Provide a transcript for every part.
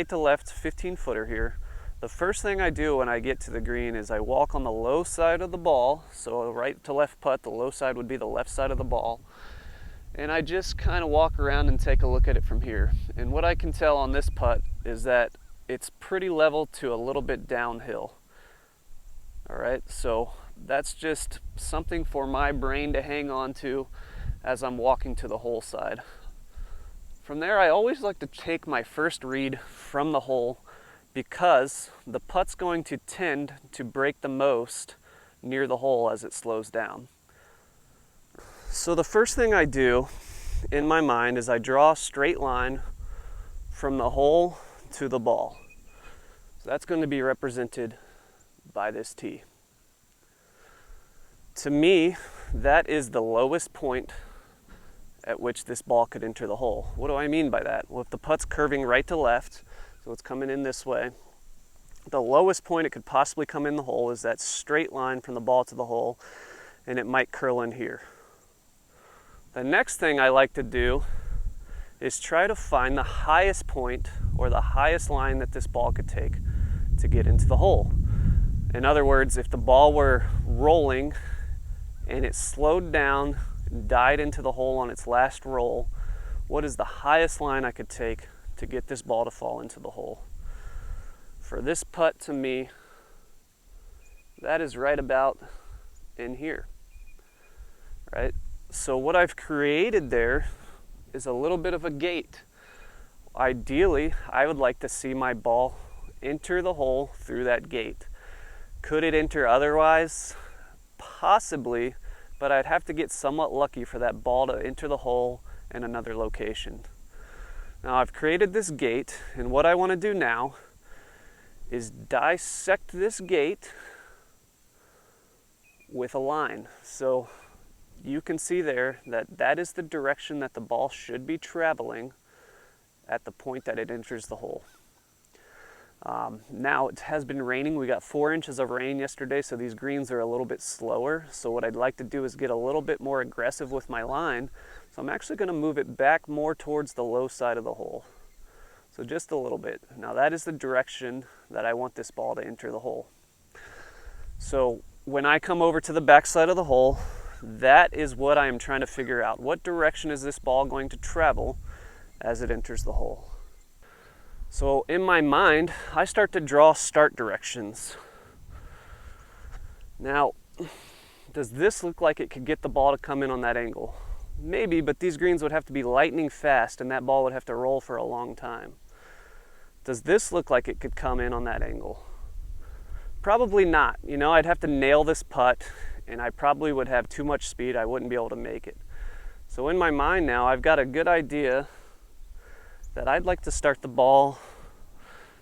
right to left 15 footer here. The first thing I do when I get to the green is I walk on the low side of the ball. So a right to left putt, the low side would be the left side of the ball. And I just kind of walk around and take a look at it from here. And what I can tell on this putt is that it's pretty level to a little bit downhill. All right, so that's just something for my brain to hang on to as I'm walking to the hole side. From there, I always like to take my first read from the hole because the putt's going to tend to break the most near the hole as it slows down. So the first thing I do in my mind is I draw a straight line from the hole to the ball. So that's going to be represented by this tee. To me, that is the lowest point at which this ball could enter the hole. What do I mean by that? Well, if the putt's curving right to left, so it's coming in this way, the lowest point it could possibly come in the hole is that straight line from the ball to the hole, and it might curl in here. The next thing I like to do is try to find the highest point or the highest line that this ball could take to get into the hole. In other words, if the ball were rolling and it slowed down, died into the hole on its last roll, what is the highest line I could take to get this ball to fall into the hole? For this putt, to me, that is right about in here, right? So what I've created there is a little bit of a gate. Ideally, I would like to see my ball enter the hole through that gate. Could it enter otherwise? Possibly, but I'd have to get somewhat lucky for that ball to enter the hole in another location. Now I've created this gate, and what I want to do now is dissect this gate with a line. So you can see there that that is the direction that the ball should be traveling at the point that it enters the hole. Now it has been raining. We got 4 inches of rain yesterday, so these greens are a little bit slower. So what I'd like to do is get a little bit more aggressive with my line. So I'm actually going to move it back more towards the low side of the hole. So just a little bit. Now that is the direction that I want this ball to enter the hole. So when I come over to the back side of the hole, that is what I am trying to figure out. What direction is this ball going to travel as it enters the hole? So in my mind, I start to draw start directions. Now, does this look like it could get the ball to come in on that angle? Maybe, but these greens would have to be lightning fast and that ball would have to roll for a long time. Does this look like it could come in on that angle? Probably not. You know, I'd have to nail this putt and I probably would have too much speed. I wouldn't be able to make it. So in my mind now, I've got a good idea that I'd like to start the ball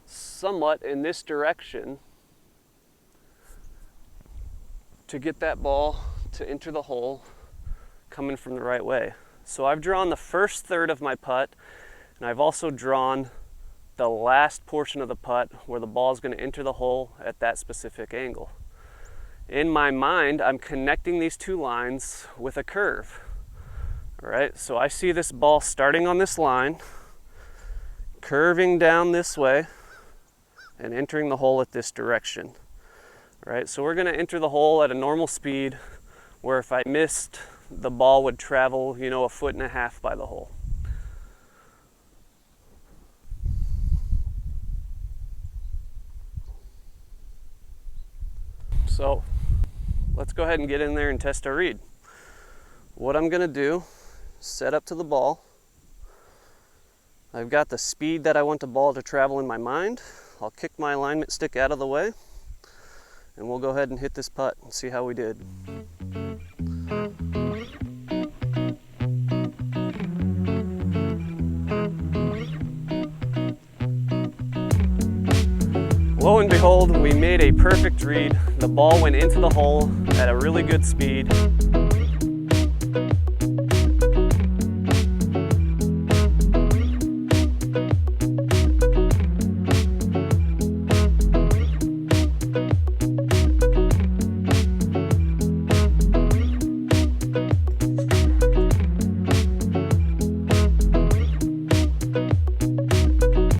somewhat in this direction to get that ball to enter the hole coming from the right way. So I've drawn the first third of my putt, and I've also drawn the last portion of the putt where the ball is going to enter the hole at that specific angle. In my mind, I'm connecting these two lines with a curve. All right, so I see this ball starting on this line, curving down this way, and entering the hole at this direction. All right, so we're going to enter the hole at a normal speed where if I missed, the ball would travel, 1.5 feet by the hole. So let's go ahead and get in there and test our read. What I'm going to do, set up to the ball. I've got the speed that I want the ball to travel in my mind. I'll kick my alignment stick out of the way, and we'll go ahead and hit this putt and see how we did. Lo and behold, we made a perfect read. The ball went into the hole at a really good speed.